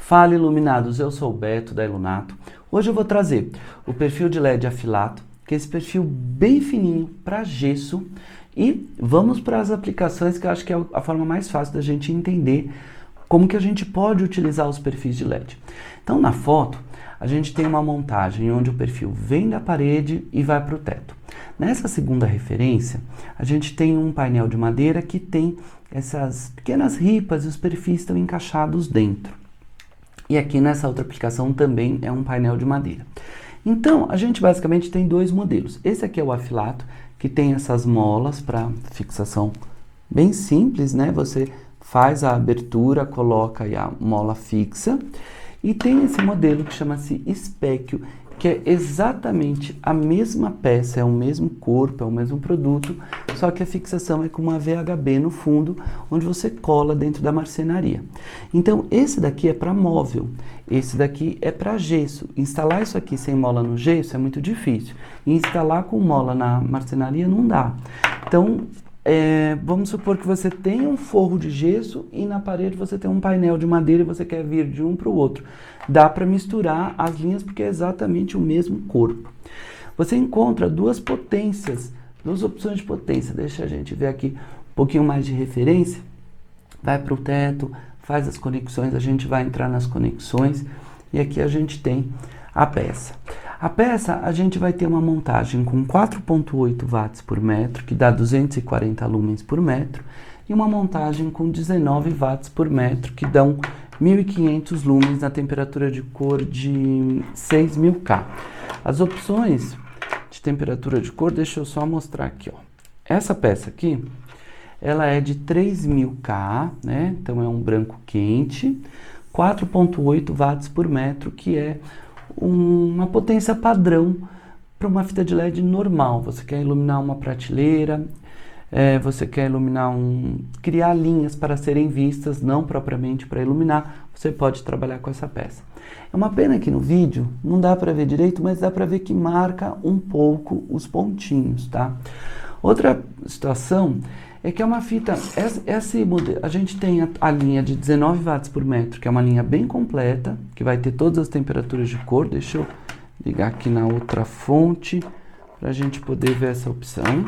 Fala iluminados, eu sou o Beto da Ilunato. Hoje eu vou trazer o perfil de LED afilato, que é esse perfil bem fininho para gesso, e vamos para as aplicações que eu acho que é a forma mais fácil da gente entender como que a gente pode utilizar os perfis de LED. Então na foto a gente tem uma montagem onde o perfil vem da parede e vai para o teto. Nessa segunda referência a gente tem um painel de madeira que tem essas pequenas ripas e os perfis estão encaixados dentro. E aqui nessa outra aplicação também é um painel de madeira. Então, a gente basicamente tem dois modelos. Esse aqui é o afilato, que tem essas molas para fixação bem simples, né? Você faz a abertura, coloca aí a mola fixa. E tem esse modelo que chama-se Specchio, que é exatamente a mesma peça, é o mesmo corpo, é o mesmo produto, só que a fixação é com uma VHB no fundo, onde você cola dentro da marcenaria. Então, esse daqui é para móvel, esse daqui é para gesso. Instalar isso aqui sem mola no gesso é muito difícil. E instalar com mola na marcenaria não dá. Então, vamos supor que você tem um forro de gesso e na parede você tem um painel de madeira e você quer vir de um para o outro. Dá para misturar as linhas porque é exatamente o mesmo corpo. Você encontra duas potências, duas opções de potência. Deixa a gente ver aqui um pouquinho mais de referência. Vai para o teto, faz as conexões, a gente vai entrar nas conexões e aqui a gente tem a peça. A peça, a gente vai ter uma montagem com 4,8 watts por metro, que dá 240 lumens por metro, e uma montagem com 19 watts por metro, que dão 1.500 lumens na temperatura de cor de 6.000 K. As opções de temperatura de cor, deixa eu só mostrar aqui, ó. Essa peça aqui, ela é de 3.000 K, né? Então é um branco quente, 4,8 watts por metro, que é uma potência padrão para uma fita de LED normal. Você quer iluminar uma prateleira, você quer iluminar criar linhas para serem vistas, não propriamente para iluminar, você pode trabalhar com essa peça. É uma pena que no vídeo não dá para ver direito, mas dá para ver que marca um pouco os pontinhos, tá? Outra situação é que é uma fita, esse modelo, a gente tem a linha de 19 watts por metro, que é uma linha bem completa, que vai ter todas as temperaturas de cor. Deixa eu ligar aqui na outra fonte, para a gente poder ver essa opção.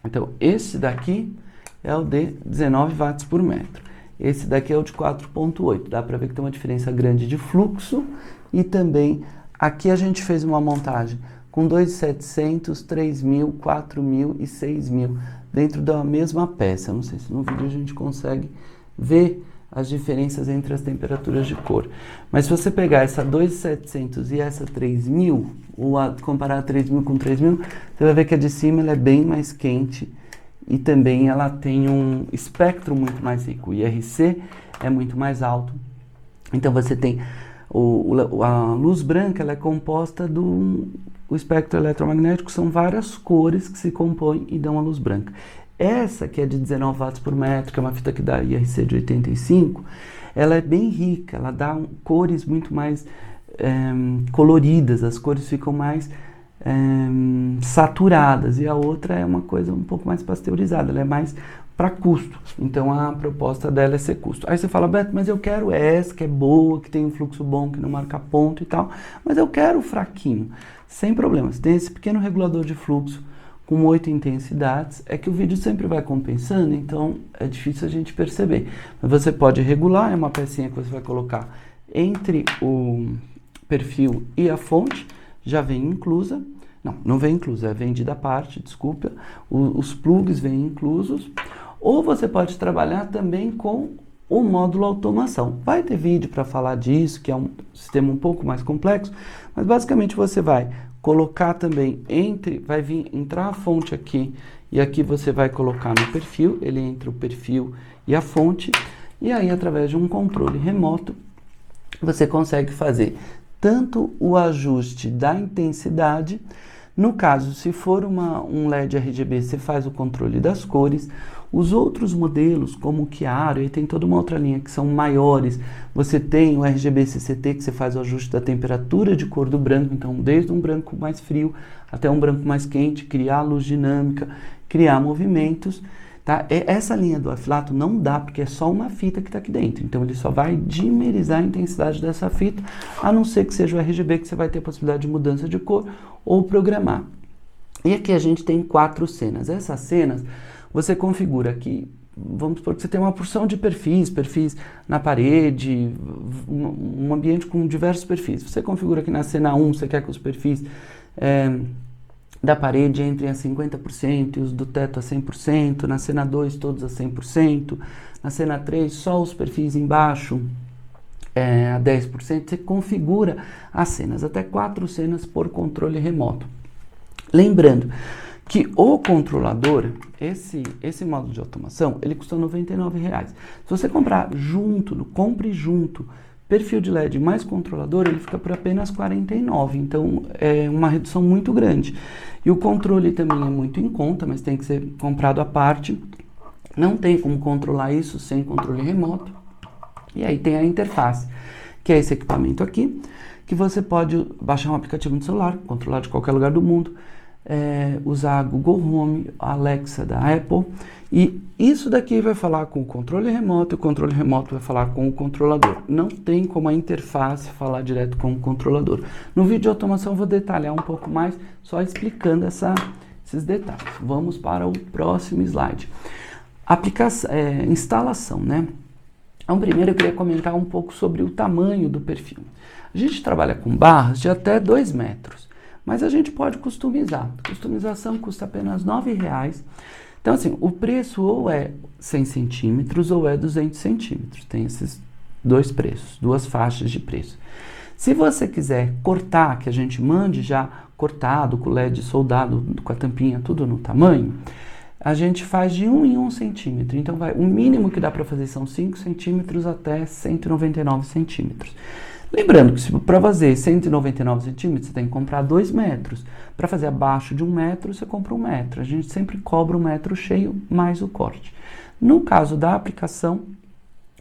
Então, esse daqui é o de 19 watts por metro. Esse daqui é o de 4,8. Dá para ver que tem uma diferença grande de fluxo. E também, aqui a gente fez uma montagem com 2.700, 3.000, 4.000 e 6.000 dentro da mesma peça. Não sei se no vídeo a gente consegue ver as diferenças entre as temperaturas de cor. Mas se você pegar essa 2.700 e essa 3.000, ou comparar 3.000 com 3.000, você vai ver que a de cima ela é bem mais quente e também ela tem um espectro muito mais rico. O IRC é muito mais alto. Então você tem a luz branca, ela é composta o espectro eletromagnético, são várias cores que se compõem e dão a luz branca. Essa, que é de 19 watts por metro, que é uma fita que dá IRC de 85, ela é bem rica, ela dá cores muito mais coloridas, as cores ficam mais saturadas, e a outra é uma coisa um pouco mais pasteurizada, ela é mais para custo. Então a proposta dela é ser custo. Aí você fala, Beto, mas eu quero essa, que é boa, que tem um fluxo bom, que não marca ponto e tal, mas eu quero fraquinho. Sem problemas, tem esse pequeno regulador de fluxo com 8 intensidades, é que o vídeo sempre vai compensando, então é difícil a gente perceber. Mas você pode regular, é uma pecinha que você vai colocar entre o perfil e a fonte, já vem inclusa. Não vem inclusa, é vendida à parte, desculpa. Os plugs vêm inclusos. Ou você pode trabalhar também com o módulo automação. Vai ter vídeo para falar disso, que é um sistema um pouco mais complexo, mas basicamente você vai colocar também vai entrar a fonte aqui, e aqui você vai colocar no perfil, ele entra o perfil e a fonte, e aí através de um controle remoto, você consegue fazer tanto o ajuste da intensidade. No caso, se for um LED RGB, você faz o controle das cores. Os outros modelos, como o Chiaro, e tem toda uma outra linha que são maiores, você tem o RGB CCT, que você faz o ajuste da temperatura de cor do branco, então desde um branco mais frio até um branco mais quente, criar luz dinâmica, criar movimentos. tá? Essa linha do afilato não dá, porque é só uma fita que está aqui dentro. Então, ele só vai dimerizar a intensidade dessa fita, a não ser que seja o RGB, que você vai ter a possibilidade de mudança de cor ou programar. E aqui a gente tem 4 cenas. Essas cenas, você configura aqui, vamos supor que você tem uma porção de perfis na parede, um ambiente com diversos perfis. Você configura aqui na cena 1, você quer que os perfis da parede entrem a 50% e os do teto a 100%, na cena 2 todos a 100%, na cena 3 só os perfis embaixo a 10%. Você configura as cenas, até 4 cenas por controle remoto. Lembrando que o controlador, esse módulo de automação, ele custa R$ 99,00. Se você comprar junto, compre junto, perfil de LED mais controlador, ele fica por apenas R$ 49,00. Então, é uma redução muito grande. E o controle também é muito em conta, mas tem que ser comprado à parte. Não tem como controlar isso sem controle remoto. E aí tem a interface, que é esse equipamento aqui, que você pode baixar um aplicativo no celular, controlar de qualquer lugar do mundo, usar a Google Home, a Alexa da Apple, e isso daqui vai falar com o controle remoto, e o controle remoto vai falar com o controlador. Não tem como a interface falar direto com o controlador. No vídeo de automação eu vou detalhar um pouco mais, só explicando esses detalhes. Vamos para o próximo slide. Instalação, né? Então, primeiro eu queria comentar um pouco sobre o tamanho do perfil. A gente trabalha com barras de até 2 metros. Mas a gente pode customizar. Customização custa apenas R$ 9,00. Então, assim, o preço ou é 100 centímetros ou é 200 centímetros. Tem esses 2 preços, 2 faixas de preço. Se você quiser cortar, que a gente mande já cortado, com LED soldado, com a tampinha, tudo no tamanho, a gente faz de 1 em 1 centímetro. Então, o mínimo que dá para fazer são 5 centímetros até 199 centímetros. Lembrando que para fazer 199 centímetros, você tem que comprar 2 metros. Para fazer abaixo de 1 metro, você compra 1 metro. A gente sempre cobra 1 metro cheio mais o corte. No caso da aplicação,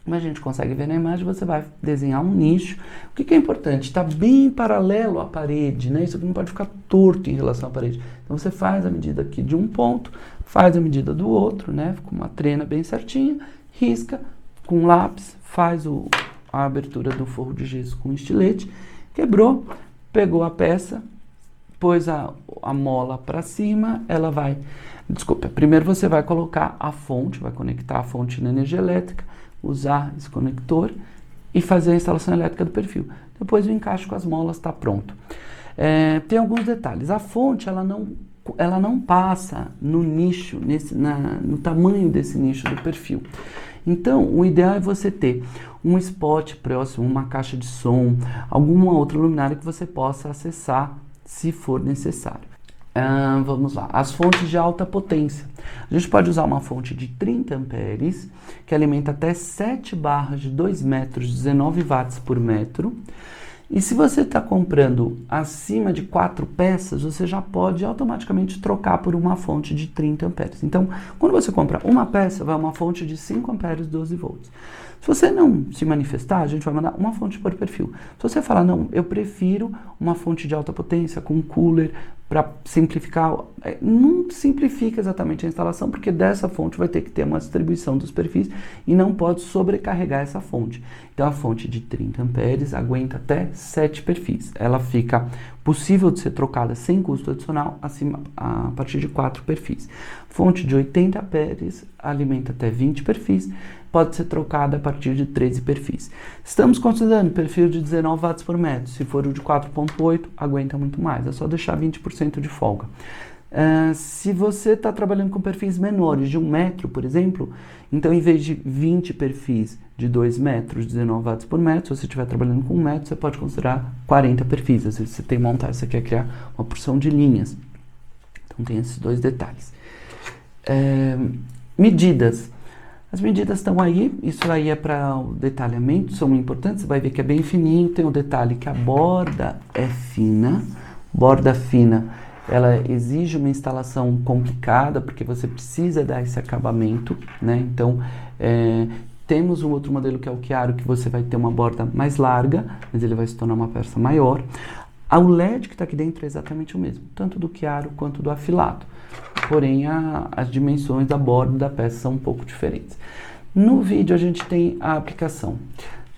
como a gente consegue ver na imagem, você vai desenhar um nicho. O que é importante? Está bem paralelo à parede, né? Isso aqui não pode ficar torto em relação à parede. Então, você faz a medida aqui de um ponto, faz a medida do outro, né? Com uma trena bem certinha, risca com lápis, faz a abertura do forro de gesso com estilete, quebrou, pegou a peça, pôs a mola para cima, ela vai... Desculpa, primeiro você vai colocar a fonte, vai conectar a fonte na energia elétrica, usar esse conector e fazer a instalação elétrica do perfil. Depois o encaixe com as molas está pronto. Tem alguns detalhes. A fonte, ela não passa no nicho, no tamanho desse nicho do perfil. Então, o ideal é você ter um spot próximo, uma caixa de som, alguma outra luminária que você possa acessar se for necessário. Vamos lá, as fontes de alta potência. A gente pode usar uma fonte de 30 amperes, que alimenta até 7 barras de 2 metros, 19 watts por metro. E se você está comprando acima de 4 peças, você já pode automaticamente trocar por uma fonte de 30 amperes. Então, quando você compra uma peça, vai uma fonte de 5 amperes, 12 volts. Se você não se manifestar, a gente vai mandar uma fonte por perfil. Se você falar, não, eu prefiro uma fonte de alta potência com cooler, para simplificar, não simplifica exatamente a instalação, porque dessa fonte vai ter que ter uma distribuição dos perfis e não pode sobrecarregar essa fonte. Então a fonte de 30 amperes aguenta até 7 perfis. Ela fica possível de ser trocada sem custo adicional a partir de 4 perfis. Fonte de 80 amperes alimenta até 20 perfis, pode ser trocada a partir de 13 perfis. Estamos considerando perfil de 19 watts por metro. Se for o de 4.8, aguenta muito mais. É só deixar 20% de folga. Se você está trabalhando com perfis menores, de 1 metro, por exemplo, então em vez de 20 perfis de 2 metros, 19 watts por metro, se você estiver trabalhando com 1 metro, você pode considerar 40 perfis. Às vezes você tem montagem, você quer criar uma porção de linhas. Então tem esses 2 detalhes. Medidas. As medidas estão aí, isso aí é para o detalhamento, são importantes, você vai ver que é bem fininho, tem o detalhe que a borda é fina, borda fina, ela exige uma instalação complicada, porque você precisa dar esse acabamento, né? Então, temos um outro modelo que é o Chiaro, que você vai ter uma borda mais larga, mas ele vai se tornar uma peça maior. O LED que está aqui dentro é exatamente o mesmo, tanto do Chiaro quanto do Afilato. Porém, as dimensões da borda da peça são um pouco diferentes. No vídeo a gente tem a aplicação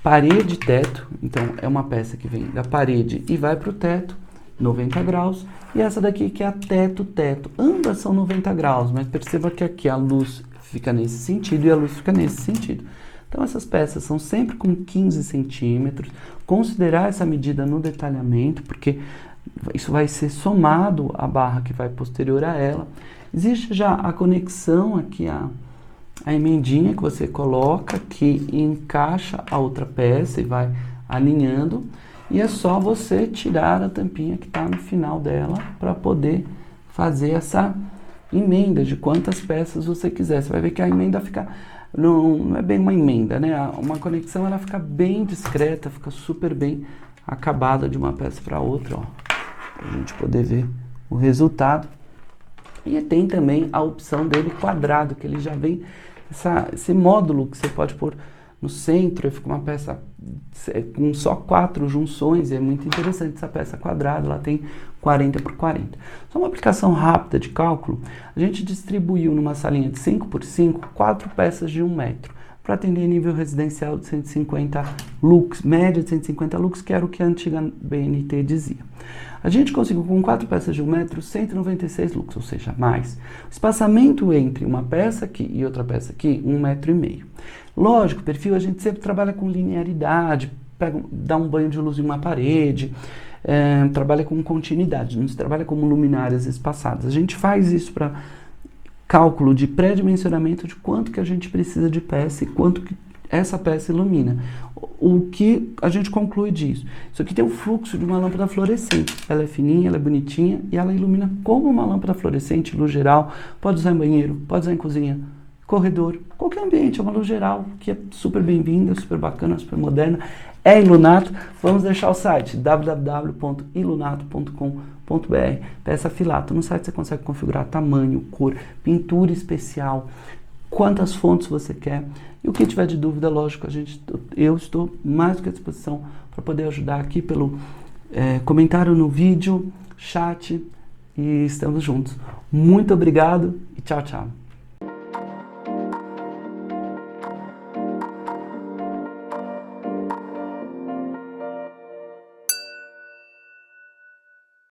parede e teto. Então, é uma peça que vem da parede e vai para o teto, 90 graus. E essa daqui que é a teto-teto. Ambas são 90 graus, mas perceba que aqui a luz fica nesse sentido e a luz fica nesse sentido. Então, essas peças são sempre com 15 centímetros. Considerar essa medida no detalhamento, porque isso vai ser somado à barra que vai posterior a ela. Existe já a conexão aqui, a emendinha que você coloca, que encaixa a outra peça e vai alinhando. E é só você tirar a tampinha que está no final dela para poder fazer essa emenda de quantas peças você quiser. Você vai ver que a emenda fica... Não é bem uma emenda, né? Uma conexão, ela fica bem discreta, fica super bem acabada de uma peça para outra, ó. Pra gente poder ver o resultado. E tem também a opção dele quadrado, que ele já vem esse módulo que você pode pôr no centro, e fica uma peça com só 4 junções, e é muito interessante essa peça quadrada, ela tem 40 por 40. Só uma aplicação rápida de cálculo, a gente distribuiu numa salinha de 5 por 5, 4 peças de 1 metro, para atender nível residencial de 150 lux, média de 150 lux, que era o que a antiga BNT dizia. A gente conseguiu com 4 peças de 1 metro, 196 lux, ou seja, mais. O espaçamento entre uma peça aqui e outra peça aqui, 1,5 metro. Lógico, perfil a gente sempre trabalha com linearidade, dá um banho de luz em uma parede, trabalha com continuidade, não se trabalha como luminárias espaçadas. A gente faz isso para cálculo de pré-dimensionamento de quanto que a gente precisa de peça e quanto que essa peça ilumina. O que a gente conclui disso? Isso aqui tem o fluxo de uma lâmpada fluorescente. Ela é fininha, ela é bonitinha e ela ilumina como uma lâmpada fluorescente, luz geral. Pode usar em banheiro, pode usar em cozinha, corredor, qualquer ambiente. É uma luz geral que é super bem-vinda, super bacana, super moderna. É Ilunato. Vamos deixar o site www.ilunato.com.br. Peça Afilato. No site você consegue configurar tamanho, cor, pintura especial, quantas fontes você quer. E o que tiver de dúvida, lógico, eu estou mais do que à disposição para poder ajudar aqui pelo comentário no vídeo, chat, e estamos juntos. Muito obrigado e tchau, tchau.